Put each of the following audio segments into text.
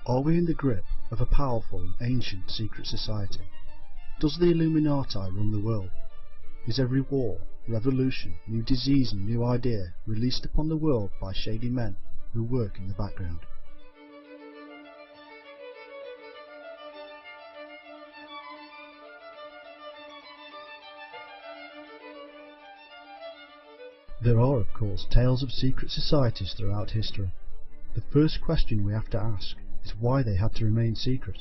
Are we in the grip of a powerful and ancient secret society? Does the Illuminati run the world? Is every war, revolution, new disease and new idea released upon the world by shady men who work in the background? There are, of course, tales of secret societies throughout history. The first question we have to ask is why they had to remain secret.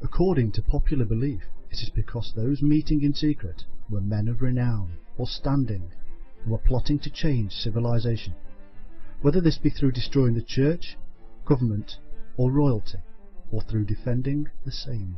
According to popular belief, it is because those meeting in secret were men of renown or standing who were plotting to change civilization, whether this be through destroying the church, government or royalty, or through defending the same.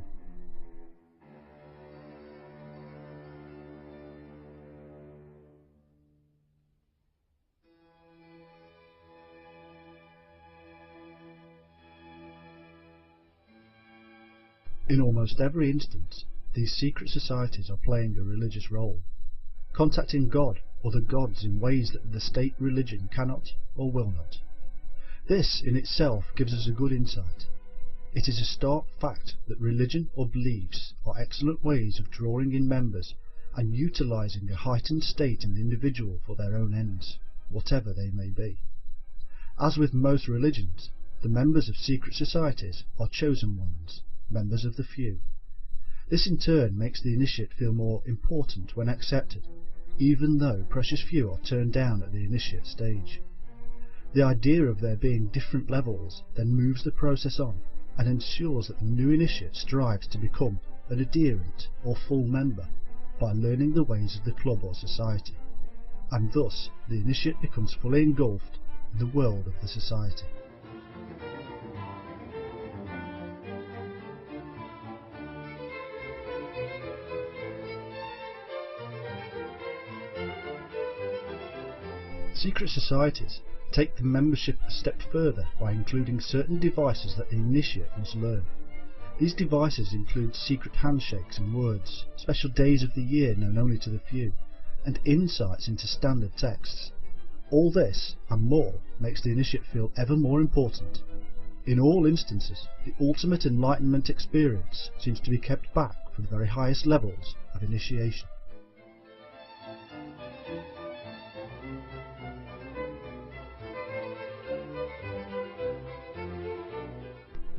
In almost every instance, these secret societies are playing a religious role, contacting God or the gods in ways that the state religion cannot or will not. This in itself gives us a good insight. It is a stark fact that religion or beliefs are excellent ways of drawing in members and utilizing a heightened state in the individual for their own ends, whatever they may be. As with most religions, the members of secret societies are chosen ones, members of the few. This in turn makes the initiate feel more important when accepted, even though precious few are turned down at the initiate stage. The idea of there being different levels then moves the process on and ensures that the new initiate strives to become an adherent or full member by learning the ways of the club or society, and thus the initiate becomes fully engulfed in the world of the society. Secret societies take the membership a step further by including certain devices that the initiate must learn. These devices include secret handshakes and words, special days of the year known only to the few, and insights into standard texts. All this, and more, makes the initiate feel ever more important. In all instances, the ultimate enlightenment experience seems to be kept back for the very highest levels of initiation.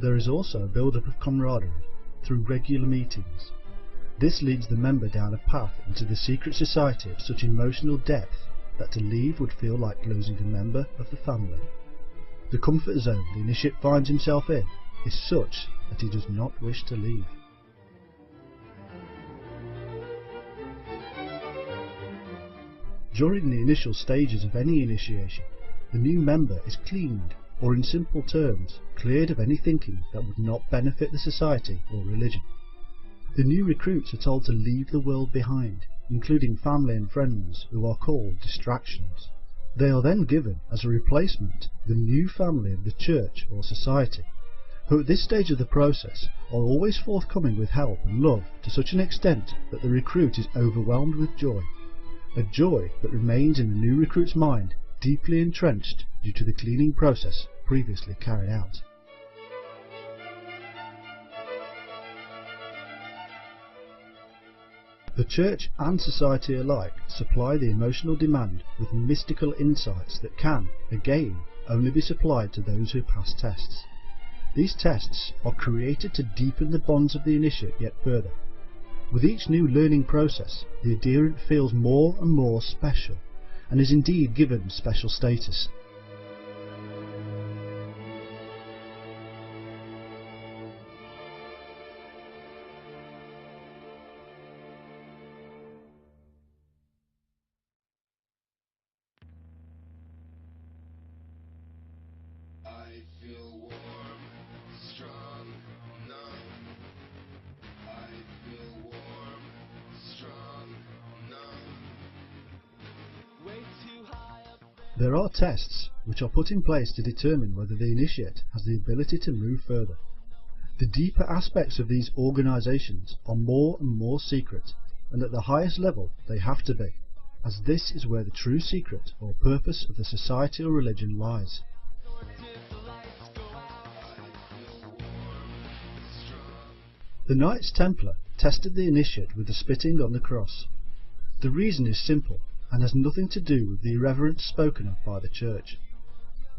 There is also a build-up of camaraderie through regular meetings. This leads the member down a path into the secret society of such emotional depth that to leave would feel like losing a member of the family. The comfort zone the initiate finds himself in is such that he does not wish to leave. During the initial stages of any initiation, the new member is cleaned, or in simple terms, cleared of any thinking that would not benefit the society or religion. The new recruits are told to leave the world behind, including family and friends, who are called distractions. They are then given, as a replacement, the new family of the church or society, who at this stage of the process are always forthcoming with help and love to such an extent that the recruit is overwhelmed with joy, a joy that remains in the new recruit's mind deeply entrenched due to the cleaning process previously carried out. The church and society alike supply the emotional demand with mystical insights that can, again, only be supplied to those who pass tests. These tests are created to deepen the bonds of the initiate yet further. With each new learning process, the adherent feels more and more special, and is indeed given special status. I feel warm, strong, numb. I feel warm, strong, numb. Way too high up. There are tests which are put in place to determine whether the initiate has the ability to move further. The deeper aspects of these organizations are more and more secret, and at the highest level they have to be, as this is where the true secret or purpose of the society or religion lies. Did the lights go out? I feel warm. The Knights Templar tested the initiate with the spitting on the cross. The reason is simple and has nothing to do with the irreverence spoken of by the Church.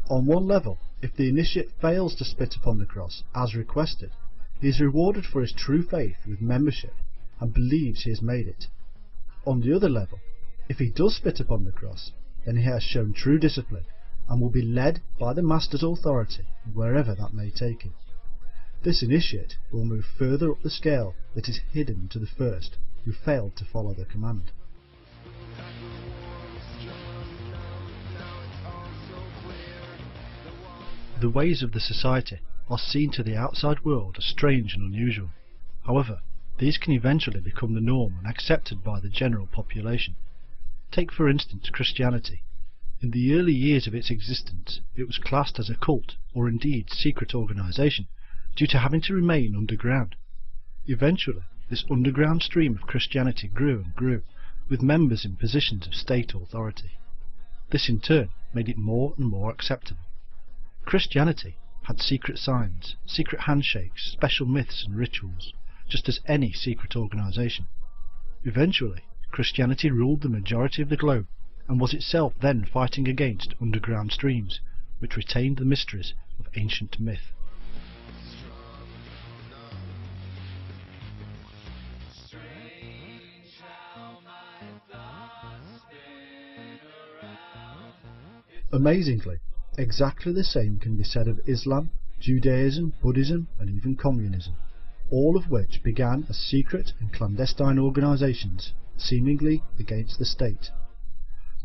On one level, if the initiate fails to spit upon the cross as requested, he is rewarded for his true faith with membership and believes he has made it. On the other level, if he does spit upon the cross, then he has shown true discipline and will be led by the Master's authority wherever that may take him. This initiate will move further up the scale that is hidden to the first who failed to follow the command. The ways of the society are seen to the outside world as strange and unusual. However, these can eventually become the norm and accepted by the general population. Take for instance Christianity. In the early years of its existence, it was classed as a cult or indeed secret organisation due to having to remain underground. Eventually, this underground stream of Christianity grew and grew, with members in positions of state authority. This in turn made it more and more acceptable. Christianity had secret signs, secret handshakes, special myths and rituals, just as any secret organisation. Eventually, Christianity ruled the majority of the globe, and was itself then fighting against underground streams, which retained the mysteries of ancient myth. Amazingly, exactly the same can be said of Islam, Judaism, Buddhism and even communism, all of which began as secret and clandestine organisations, seemingly against the state.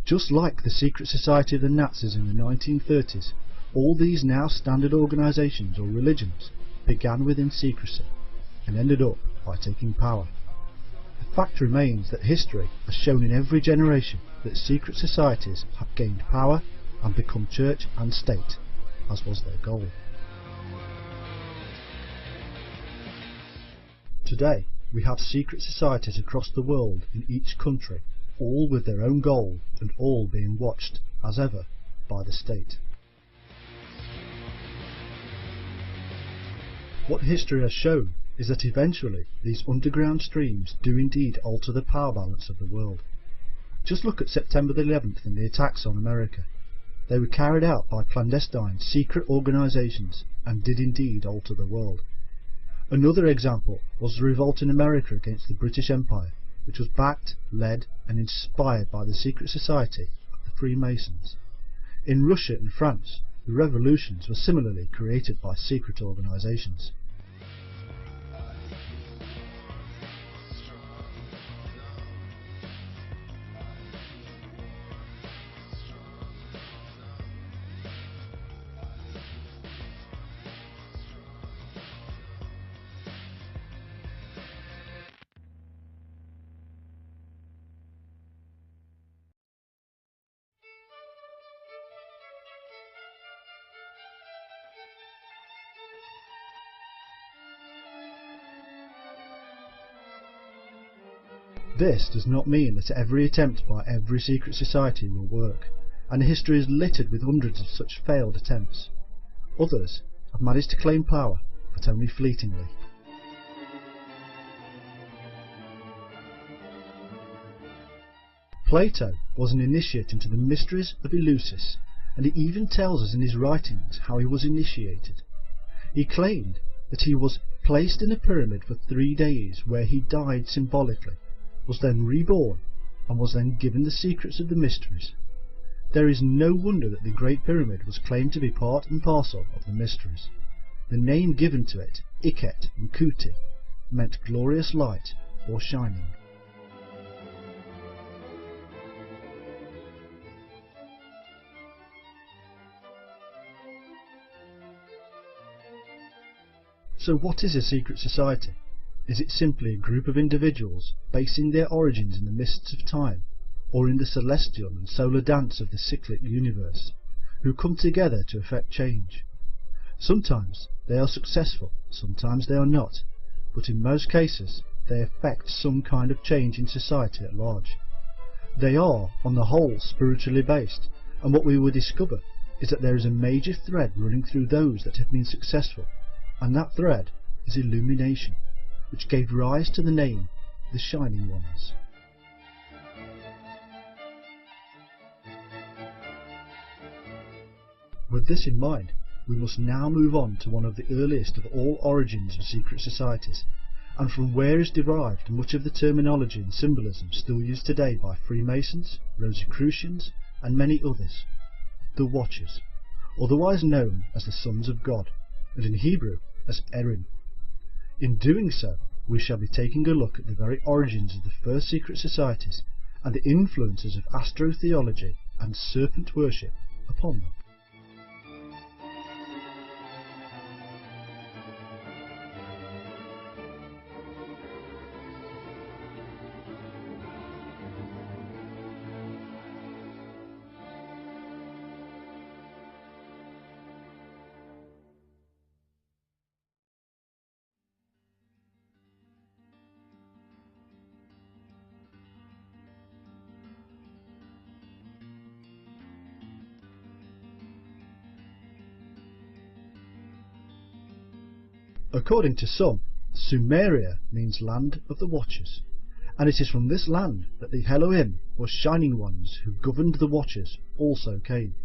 Just like the secret society of the Nazis in the 1930s, all these now standard organisations or religions began within secrecy and ended up by taking power. The fact remains that history has shown in every generation that secret societies have gained power and become church and state, as was their goal. Today, we have secret societies across the world in each country, all with their own goal and all being watched, as ever, by the state. What history has shown is that eventually these underground streams do indeed alter the power balance of the world. Just look at September the 11th and the attacks on America. They were carried out by clandestine, secret organisations and did indeed alter the world. Another example was the revolt in America against the British Empire, which was backed, led and inspired by the secret society of the Freemasons. In Russia and France, the revolutions were similarly created by secret organisations. This does not mean that every attempt by every secret society will work, and history is littered with hundreds of such failed attempts. Others have managed to claim power, but only fleetingly. Plato was an initiate into the mysteries of Eleusis, and he even tells us in his writings how he was initiated. He claimed that he was placed in a pyramid for 3 days, where he died symbolically, was then reborn, and was then given the secrets of the mysteries. There is no wonder that the Great Pyramid was claimed to be part and parcel of the mysteries. The name given to it, Iket and Kuti, meant glorious light or shining. So what is a secret society? Is it simply a group of individuals basing their origins in the mists of time, or in the celestial and solar dance of the cyclic universe, who come together to effect change? Sometimes they are successful, sometimes they are not, but in most cases they effect some kind of change in society at large. They are, on the whole, spiritually based, and what we will discover is that there is a major thread running through those that have been successful, and that thread is illumination, which gave rise to the name the Shining Ones. With this in mind, we must now move on to one of the earliest of all origins of secret societies, and from where is derived much of the terminology and symbolism still used today by Freemasons, Rosicrucians, and many others: the Watchers, otherwise known as the Sons of God, and in Hebrew as Erin. In doing so, we shall be taking a look at the very origins of the first secret societies and the influences of astrotheology and serpent worship upon them. According to some, Sumeria means land of the Watchers, and it is from this land that the Elohim, or Shining Ones, who governed the Watchers, also came.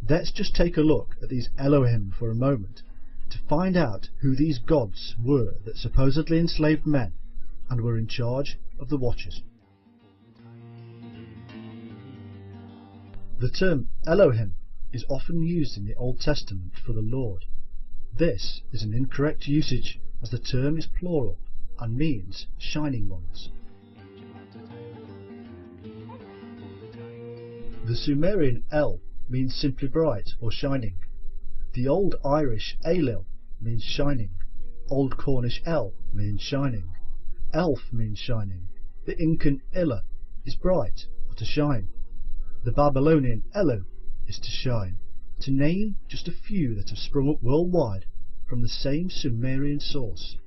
Let's just take a look at these Elohim for a moment, to find out who these gods were that supposedly enslaved men and were in charge of the Watchers. The term Elohim is often used in the Old Testament for the Lord. This is an incorrect usage, as the term is plural and means Shining Ones. The Sumerian El means simply bright or shining. The Old Irish Ailil means shining. Old Cornish El means shining. Elf means shining. The Incan Illa is bright or to shine. The Babylonian Elu is to shine, to name just a few that have sprung up worldwide from the same Sumerian source.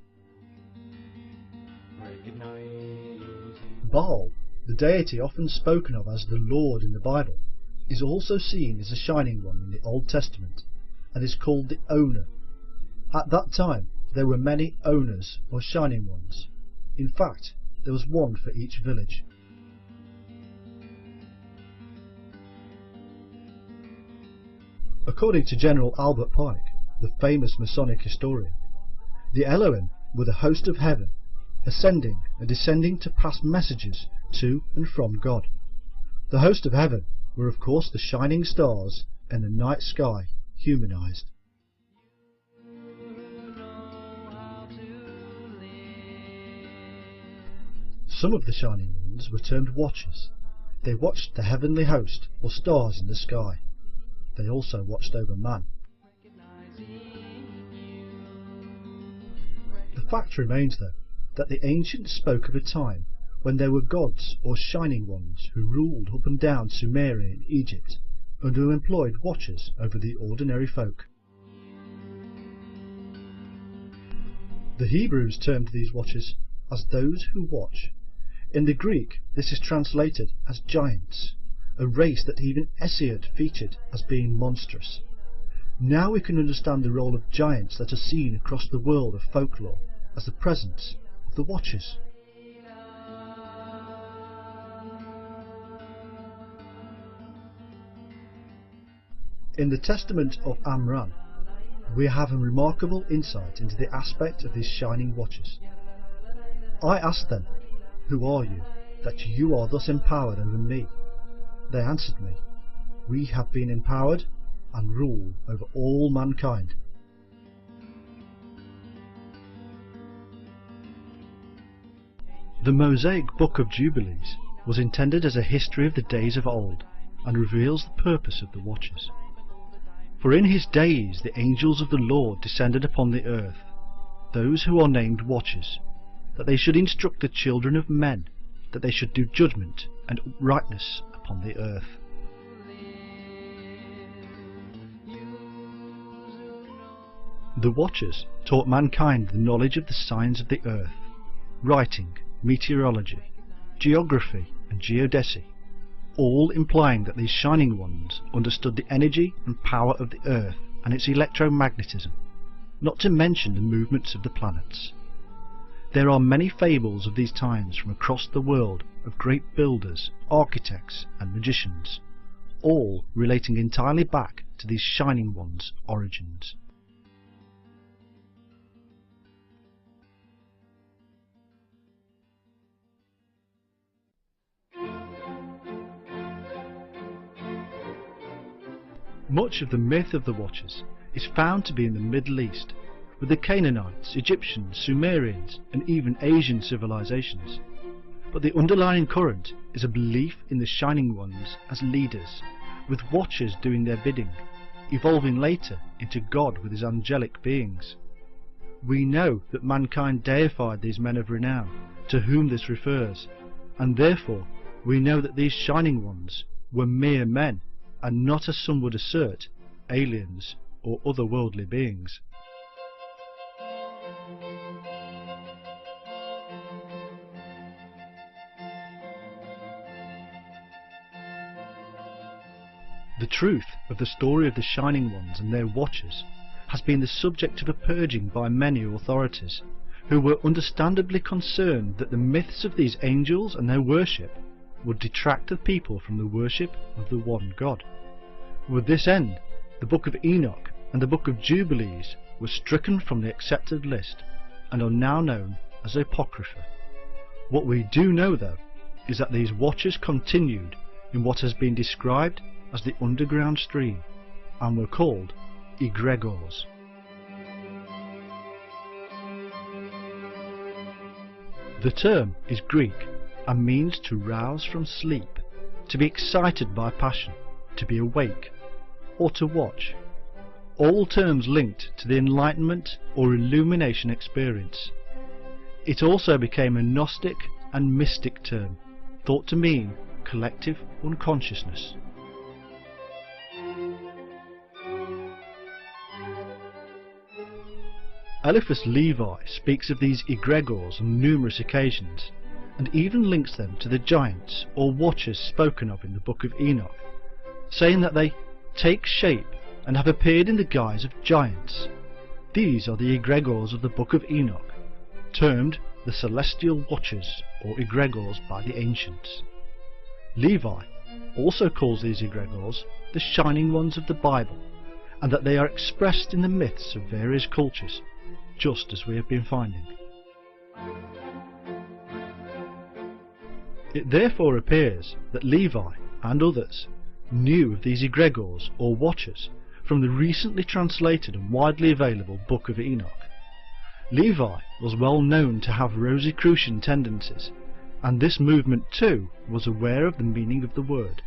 Baal, the deity often spoken of as the Lord in the Bible, is also seen as a shining one in the Old Testament, and is called the Owner. At that time there were many owners or shining ones. In fact, there was one for each village. According to General Albert Pike, the famous Masonic historian, the Elohim were the host of heaven, ascending and descending to pass messages to and from God. The host of heaven were of course the shining stars and the night sky humanized. Some of the shining ones were termed watchers. They watched the heavenly host or stars in the sky. They also watched over man. The fact remains, though, that the ancients spoke of a time when there were gods or shining ones who ruled up and down Sumeria in Egypt, and who employed watchers over the ordinary folk. The Hebrews termed these watchers as those who watch. In the Greek, this is translated as giants, a race that even Hesiod featured as being monstrous. Now we can understand the role of giants that are seen across the world of folklore as the presence of the Watchers. In the Testament of Amram, we have a remarkable insight into the aspect of these shining watchers. I asked them, "Who are you, that you are thus empowered over me?" They answered me, "We have been empowered and rule over all mankind." The Mosaic Book of Jubilees was intended as a history of the days of old, and reveals the purpose of the Watchers. For in his days the angels of the Lord descended upon the earth, those who are named Watchers, that they should instruct the children of men, that they should do judgment and uprightness upon the earth. The Watchers taught mankind the knowledge of the signs of the earth, writing, meteorology, geography and geodesy, all implying that these shining ones understood the energy and power of the earth and its electromagnetism, not to mention the movements of the planets. There are many fables of these times from across the world of great builders, architects and magicians, all relating entirely back to these Shining Ones' origins. Much of the myth of the Watchers is found to be in the Middle East, with the Canaanites, Egyptians, Sumerians and even Asian civilizations. But the underlying current is a belief in the Shining Ones as leaders, with Watchers doing their bidding, evolving later into God with his angelic beings. We know that mankind deified these men of renown, to whom this refers, and therefore we know that these Shining Ones were mere men, and not, as some would assert, aliens or otherworldly beings. The truth of the story of the Shining Ones and their Watchers has been the subject of a purging by many authorities, who were understandably concerned that the myths of these angels and their worship would detract the people from the worship of the one God. With this end, the Book of Enoch and the Book of Jubilees were stricken from the accepted list and are now known as Apocrypha. What we do know, though, is that these Watchers continued in what has been described as the underground stream and were called egregores. The term is Greek and means to rouse from sleep, to be excited by passion, to be awake, or to watch, all terms linked to the enlightenment or illumination experience. It also became a Gnostic and mystic term, thought to mean collective unconsciousness. Eliphas Levi speaks of these egregores on numerous occasions, and even links them to the giants or Watchers spoken of in the Book of Enoch, saying that they take shape and have appeared in the guise of giants. These are the egregores of the Book of Enoch, termed the Celestial Watchers or egregores by the ancients. Levi also calls these egregores the Shining Ones of the Bible, and that they are expressed in the myths of various cultures, just as we have been finding. It therefore appears that Levi and others knew of these egregores or Watchers from the recently translated and widely available Book of Enoch. Levi was well known to have Rosicrucian tendencies, and this movement too was aware of the meaning of the word.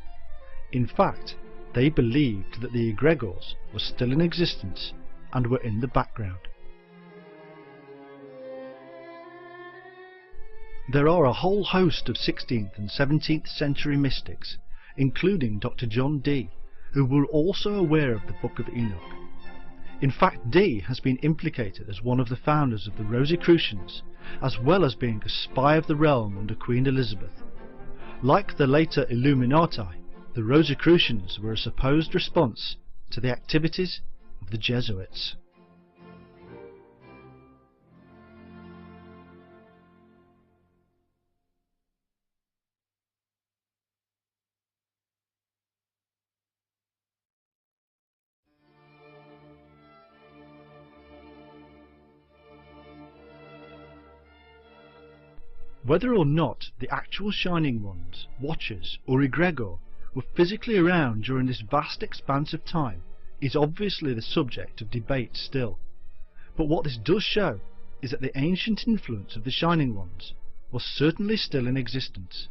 In fact, they believed that the egregores were still in existence and were in the background. There are a whole host of 16th and 17th century mystics, including Dr. John Dee, who were also aware of the Book of Enoch. In fact, Dee has been implicated as one of the founders of the Rosicrucians, as well as being a spy of the realm under Queen Elizabeth. Like the later Illuminati, the Rosicrucians were a supposed response to the activities of the Jesuits. Whether or not the actual Shining Ones, Watchers or egregore were physically around during this vast expanse of time is obviously the subject of debate still. But what this does show is that the ancient influence of the Shining Ones was certainly still in existence.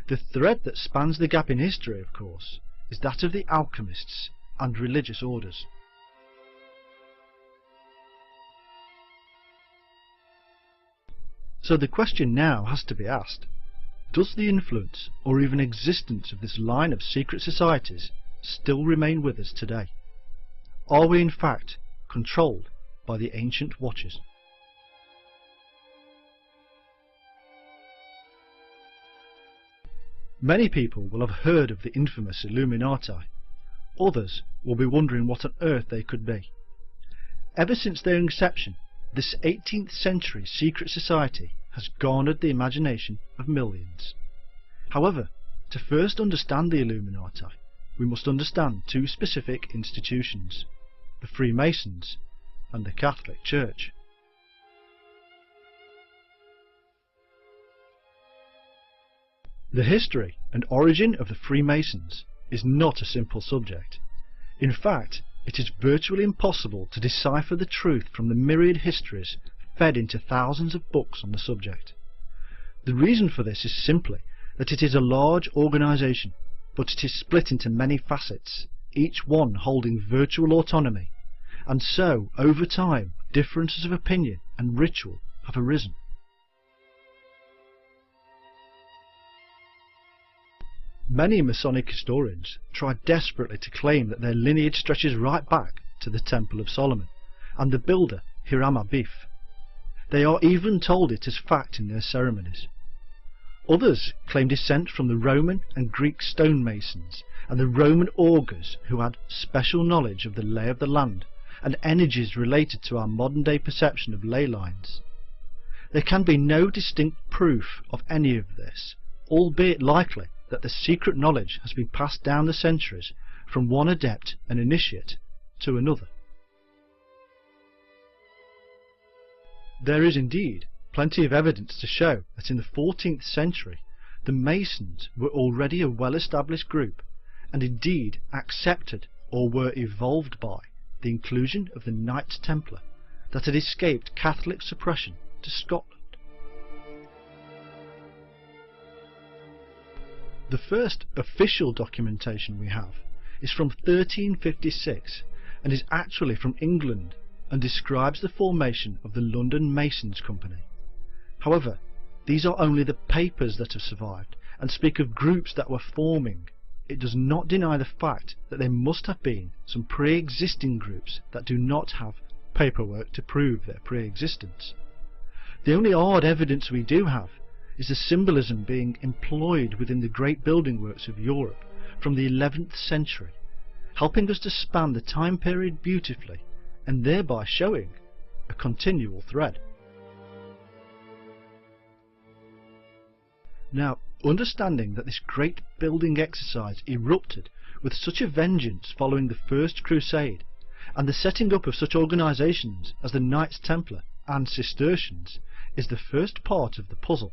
The thread that spans the gap in history, of course, is that of the alchemists and religious orders. So the question now has to be asked, does the influence or even existence of this line of secret societies still remain with us today? Are we in fact controlled by the ancient Watchers? Many people will have heard of the infamous Illuminati. Others will be wondering what on earth they could be. Ever since their inception, this 18th century secret society has garnered the imagination of millions. However, to first understand the Illuminati, we must understand two specific institutions, the Freemasons and the Catholic Church. The history and origin of the Freemasons is not a simple subject. In fact, it is virtually impossible to decipher the truth from the myriad histories fed into thousands of books on the subject. The reason for this is simply that it is a large organisation, but it is split into many facets, each one holding virtual autonomy, and so, over time, differences of opinion and ritual have arisen. Many Masonic historians try desperately to claim that their lineage stretches right back to the Temple of Solomon and the builder Hiram Abiff. They are even told it as fact in their ceremonies. Others claim descent from the Roman and Greek stonemasons and the Roman augurs who had special knowledge of the lay of the land and energies related to our modern day perception of ley lines. There can be no distinct proof of any of this, albeit likely that the secret knowledge has been passed down the centuries from one adept and initiate to another. There is indeed plenty of evidence to show that in the 14th century the Masons were already a well-established group and indeed accepted or were evolved by the inclusion of the Knights Templar that had escaped Catholic suppression to Scotland. The first official documentation we have is from 1356 and is actually from England and describes the formation of the London Masons Company. However, these are only the papers that have survived and speak of groups that were forming. It does not deny the fact that there must have been some pre-existing groups that do not have paperwork to prove their pre-existence. The only odd evidence we do have is the symbolism being employed within the great building works of Europe from the 11th century, helping us to span the time period beautifully and thereby showing a continual thread. Now, understanding that this great building exercise erupted with such a vengeance following the First Crusade and the setting up of such organisations as the Knights Templar and Cistercians is the first part of the puzzle.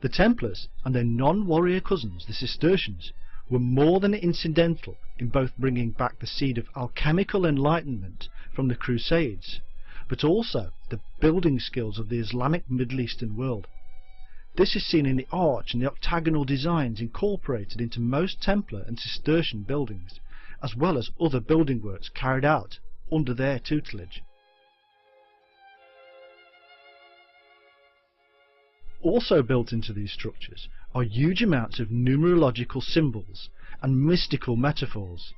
The Templars and their non-warrior cousins, the Cistercians, were more than incidental in both bringing back the seed of alchemical enlightenment from the Crusades, but also the building skills of the Islamic Middle Eastern world. This is seen in the arch and the octagonal designs incorporated into most Templar and Cistercian buildings, as well as other building works carried out under their tutelage. Also built into these structures are huge amounts of numerological symbols and mystical metaphors.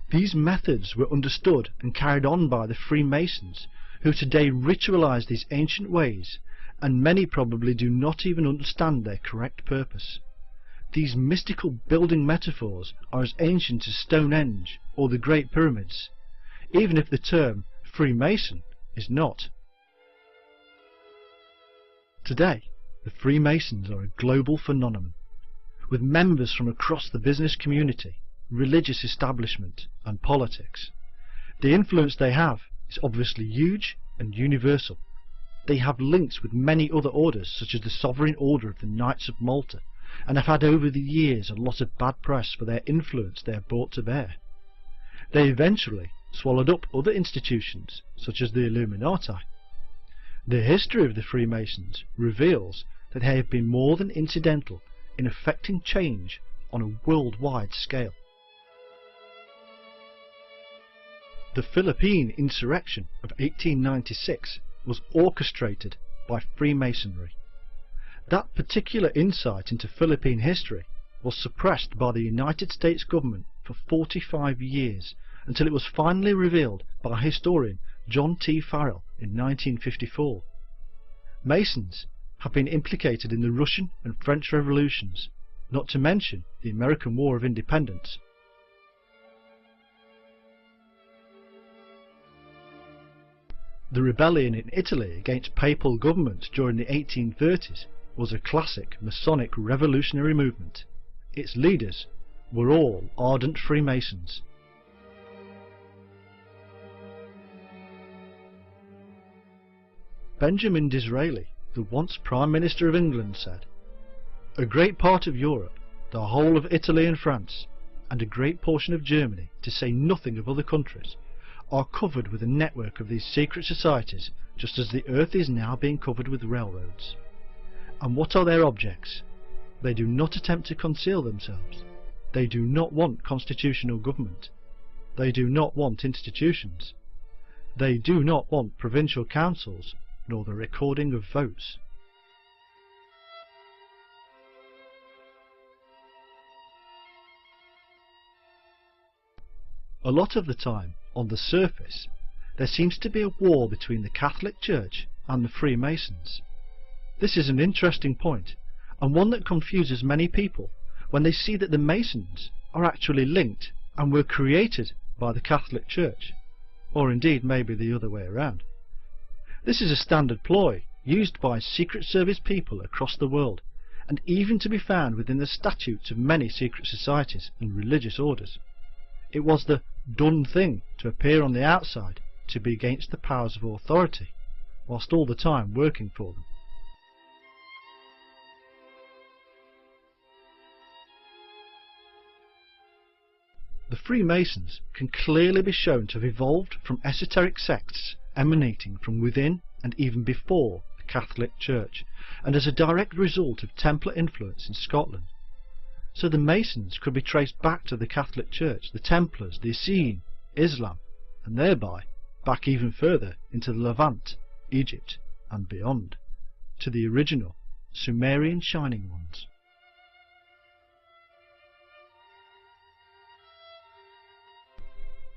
These methods were understood and carried on by the Freemasons, who today ritualize these ancient ways, and many probably do not even understand their correct purpose. These mystical building metaphors are as ancient as Stonehenge or the Great Pyramids, even if the term Freemason is not. Today, the Freemasons are a global phenomenon, with members from across the business community, religious establishment and politics. The influence they have is obviously huge and universal. They have links with many other orders such as the Sovereign Order of the Knights of Malta, and have had over the years a lot of bad press for their influence they have brought to bear. They eventually swallowed up other institutions such as the Illuminati. The history of the Freemasons reveals that they have been more than incidental in effecting change on a worldwide scale. The Philippine insurrection of 1896 was orchestrated by Freemasonry. That particular insight into Philippine history was suppressed by the United States government for 45 years until it was finally revealed by historian John T. Farrell in 1954. Masons have been implicated in the Russian and French revolutions, not to mention the American War of Independence. The rebellion in Italy against papal government during the 1830s was a classic Masonic revolutionary movement. Its leaders were all ardent Freemasons. Benjamin Disraeli, the once Prime Minister of England, said, "A great part of Europe, the whole of Italy and France, and a great portion of Germany, to say nothing of other countries, are covered with a network of these secret societies, just as the earth is now being covered with railroads. And what are their objects? They do not attempt to conceal themselves. They do not want constitutional government. They do not want institutions. They do not want provincial councils, nor the recording of votes." A lot of the time, on the surface, there seems to be a war between the Catholic Church and the Freemasons. This is an interesting point, and one that confuses many people when they see that the Masons are actually linked and were created by the Catholic Church, or indeed maybe the other way around. This is a standard ploy used by Secret Service people across the world, and even to be found within the statutes of many secret societies and religious orders. It was the done thing to appear on the outside to be against the powers of authority, whilst all the time working for them. The Freemasons can clearly be shown to have evolved from esoteric sects emanating from within and even before the Catholic Church, and as a direct result of Templar influence in Scotland. So the Masons could be traced back to the Catholic Church, the Templars, the Essene, Islam, and thereby back even further into the Levant, Egypt, and beyond, to the original Sumerian Shining Ones.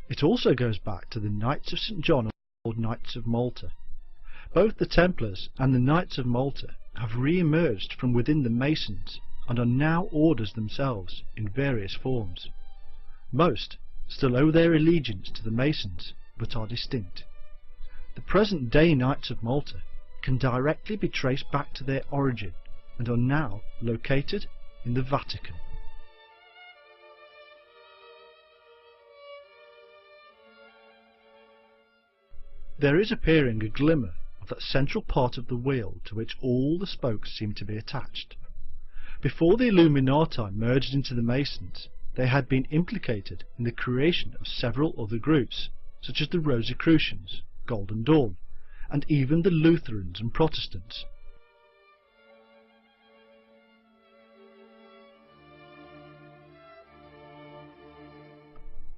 It also goes back to the Knights of St. John or Knights of Malta. Both the Templars and the Knights of Malta have re-emerged from within the Masons and are now orders themselves in various forms. Most still owe their allegiance to the Masons, but are distinct. The present-day Knights of Malta can directly be traced back to their origin and are now located in the Vatican. There is appearing a glimmer of that central part of the wheel to which all the spokes seem to be attached. Before the Illuminati merged into the Masons, they had been implicated in the creation of several other groups, such as the Rosicrucians, Golden Dawn, and even the Lutherans and Protestants.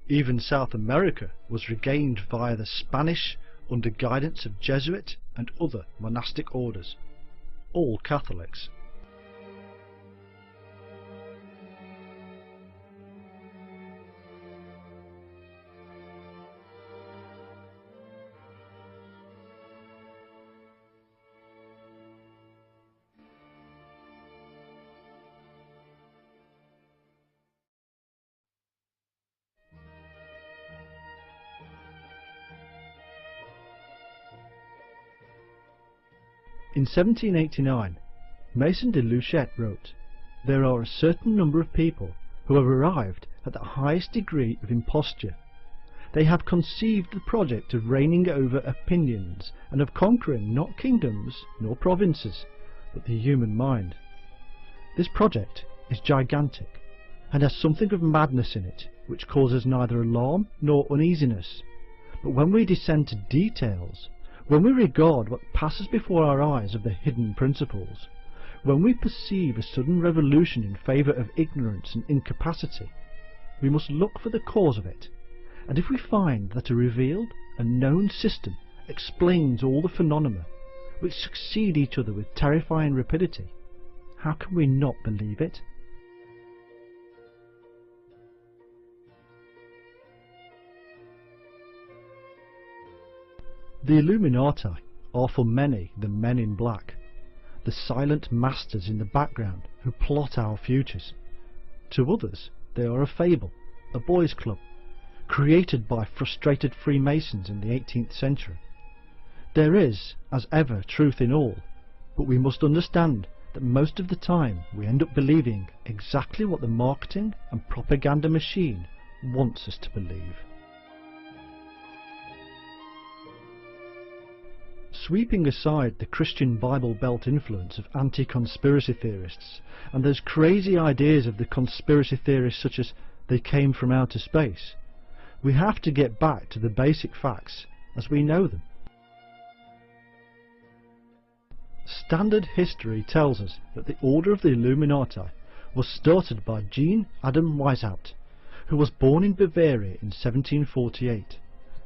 Even South America was regained via the Spanish under guidance of Jesuit and other monastic orders, all Catholics. In 1789, Mason de Luchette wrote, "There are a certain number of people who have arrived at the highest degree of imposture. They have conceived the project of reigning over opinions, and of conquering not kingdoms nor provinces, but the human mind. This project is gigantic, and has something of madness in it, which causes neither alarm nor uneasiness. But when we descend to details, when we regard what passes before our eyes of the hidden principles, when we perceive a sudden revolution in favour of ignorance and incapacity, we must look for the cause of it, and if we find that a revealed and known system explains all the phenomena, which succeed each other with terrifying rapidity, how can we not believe it?" The Illuminati are for many the Men in Black, the silent masters in the background who plot our futures. To others they are a fable, a boys' club, created by frustrated Freemasons in the 18th century. There is, as ever, truth in all, but we must understand that most of the time we end up believing exactly what the marketing and propaganda machine wants us to believe. Sweeping aside the Christian Bible Belt influence of anti-conspiracy theorists and those crazy ideas of the conspiracy theorists such as they came from outer space, we have to get back to the basic facts as we know them. Standard history tells us that the Order of the Illuminati was started by Jean Adam Weishaupt, who was born in Bavaria in 1748.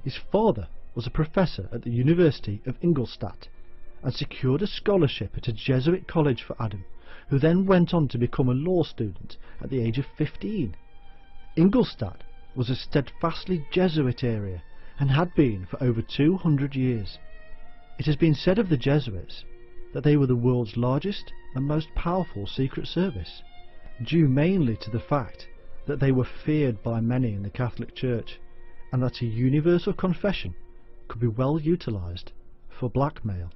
His father was a professor at the University of Ingolstadt and secured a scholarship at a Jesuit college for Adam, who then went on to become a law student at the age of 15. Ingolstadt was a steadfastly Jesuit area and had been for over 200 years. It has been said of the Jesuits that they were the world's largest and most powerful secret service, due mainly to the fact that they were feared by many in the Catholic Church, and that a universal confession could be well utilised for blackmail.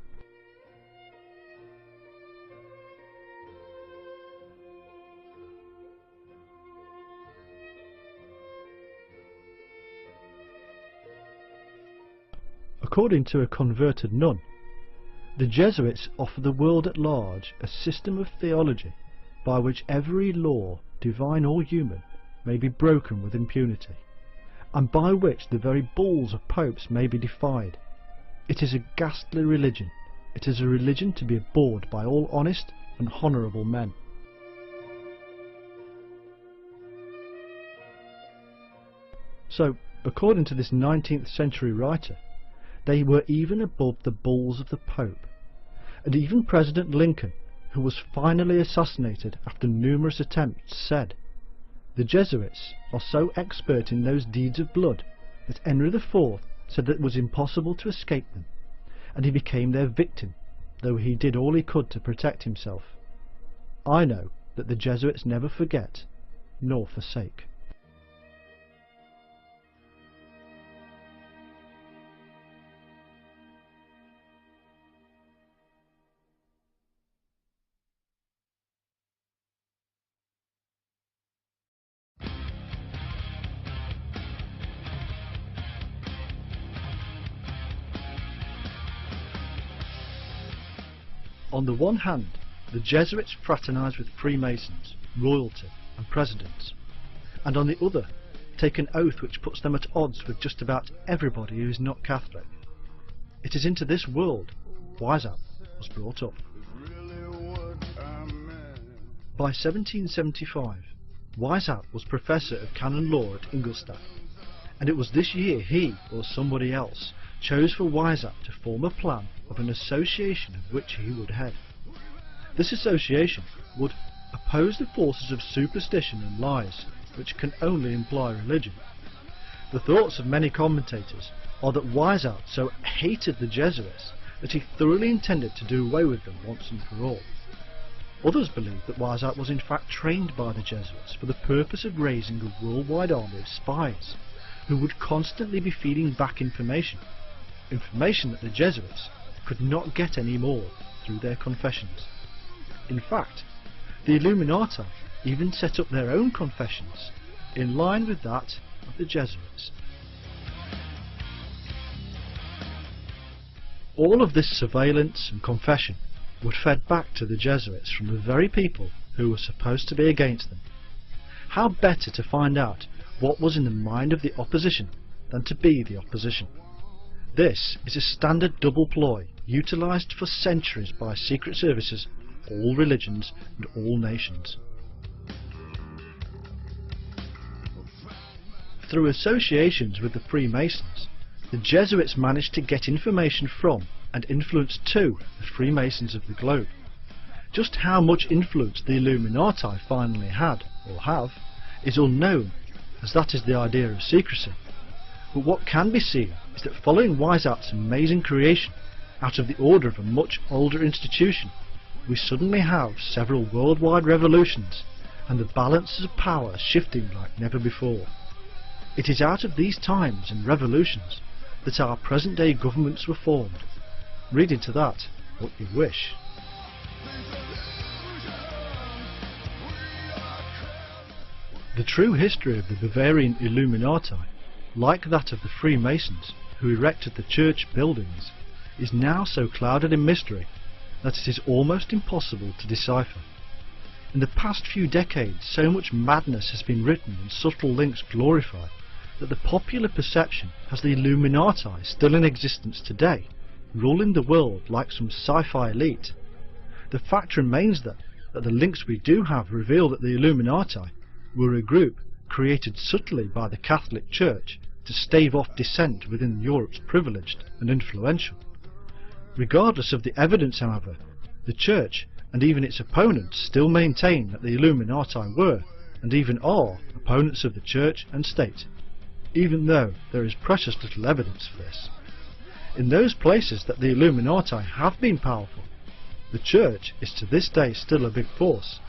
According to a converted nun, the Jesuits offer the world at large a system of theology by which every law, divine or human, may be broken with impunity, and by which the very bulls of popes may be defied. It is a ghastly religion. It is a religion to be abhorred by all honest and honourable men. So, according to this 19th century writer, they were even above the bulls of the Pope, and even President Lincoln, who was finally assassinated after numerous attempts, said, "The Jesuits are so expert in those deeds of blood that Henry IV said that it was impossible to escape them, and he became their victim, though he did all he could to protect himself. I know that the Jesuits never forget nor forsake." On the one hand, the Jesuits fraternise with Freemasons, royalty and presidents, and on the other, take an oath which puts them at odds with just about everybody who is not Catholic. It is into this world Weishaupt was brought up. By 1775, Weishaupt was Professor of Canon Law at Ingolstadt, and it was this year he, or somebody else, chose for Weishaupt to form a plan of an association of which he would head. This association would oppose the forces of superstition and lies, which can only imply religion. The thoughts of many commentators are that Weishaupt so hated the Jesuits that he thoroughly intended to do away with them once and for all. Others believe that Weishaupt was in fact trained by the Jesuits for the purpose of raising a worldwide army of spies, who would constantly be feeding back information that the Jesuits could not get any more through their confessions. In fact, the Illuminati even set up their own confessions, in line with that of the Jesuits. All of this surveillance and confession were fed back to the Jesuits from the very people who were supposed to be against them. How better to find out what was in the mind of the opposition than to be the opposition? This is a standard double ploy utilised for centuries by secret services, all religions and all nations. Through associations with the Freemasons, the Jesuits managed to get information from and influence to the Freemasons of the globe. Just how much influence the Illuminati finally had, or have, is unknown, as that is the idea of secrecy. But what can be seen is that following Weishaupt's amazing creation out of the order of a much older institution, we suddenly have several worldwide revolutions and the balances of power shifting like never before. It is out of these times and revolutions that our present-day governments were formed, Read into that what you wish. The true history of the Bavarian Illuminati, like that of the Freemasons who erected the church buildings, is now so clouded in mystery that it is almost impossible to decipher. In the past few decades, so much madness has been written and subtle links glorified that the popular perception has the Illuminati still in existence today, ruling the world like some sci-fi elite. The fact remains that the links we do have reveal that the Illuminati were a group created subtly by the Catholic Church to stave off dissent within Europe's privileged and influential. Regardless of the evidence, however, the Church and even its opponents still maintain that the Illuminati were, and even are, opponents of the Church and State, even though there is precious little evidence for this. In those places that the Illuminati have been powerful, the Church is to this day still a big force,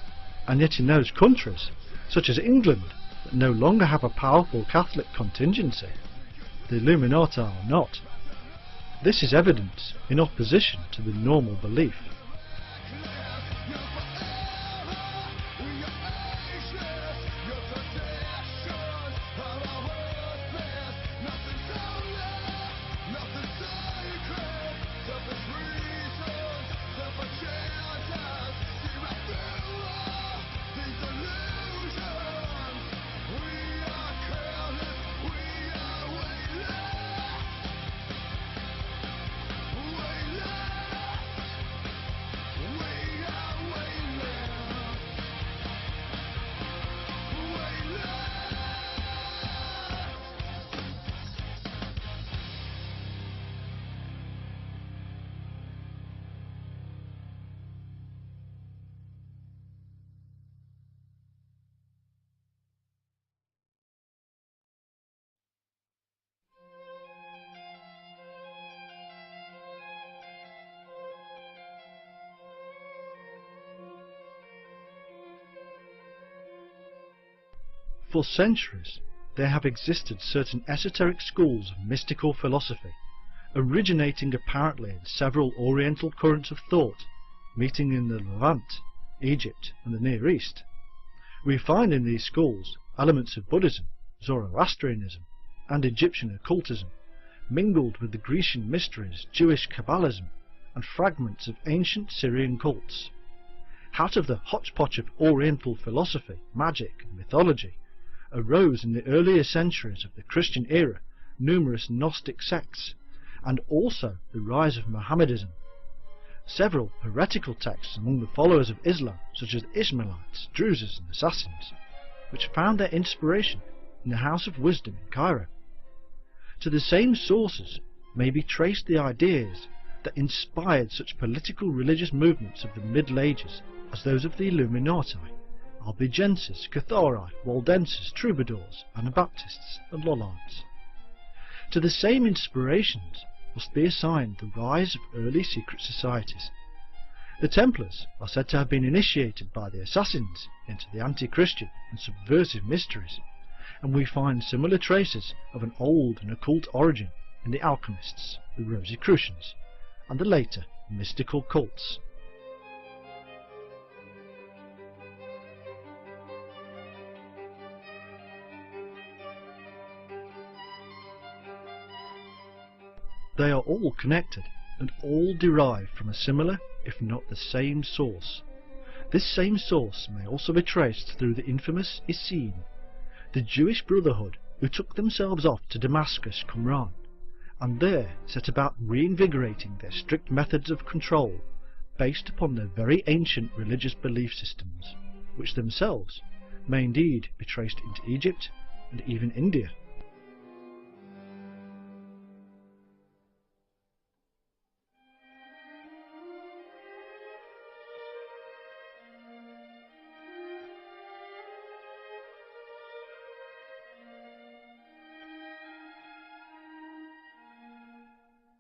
and yet in those countries, such as England, that no longer have a powerful Catholic contingency, the Illuminati are not. This is evidence in opposition to the normal belief. For centuries, there have existed certain esoteric schools of mystical philosophy, originating apparently in several Oriental currents of thought, meeting in the Levant, Egypt, and the Near East. We find in these schools elements of Buddhism, Zoroastrianism, and Egyptian occultism, mingled with the Grecian mysteries, Jewish Kabbalism, and fragments of ancient Syrian cults. Out of the hodgepodge of Oriental philosophy, magic, and mythology, arose in the earlier centuries of the Christian era numerous Gnostic sects, and also the rise of Mohammedanism. Several heretical texts among the followers of Islam, such as the Ishmaelites, Druzes, and Assassins, which found their inspiration in the House of Wisdom in Cairo. To the same sources may be traced the ideas that inspired such political religious movements of the Middle Ages as those of the Illuminati, Albigenses, Cathari, Waldenses, Troubadours, Anabaptists, and Lollards. To the same inspirations must be assigned the rise of early secret societies. The Templars are said to have been initiated by the Assassins into the anti-Christian and subversive mysteries, and we find similar traces of an old and occult origin in the Alchemists, the Rosicrucians, and the later mystical cults. They are all connected and all derive from a similar, if not the same source. This same source may also be traced through the infamous Essene, the Jewish brotherhood who took themselves off to Damascus, Qumran, and there set about reinvigorating their strict methods of control based upon their very ancient religious belief systems, which themselves may indeed be traced into Egypt and even India.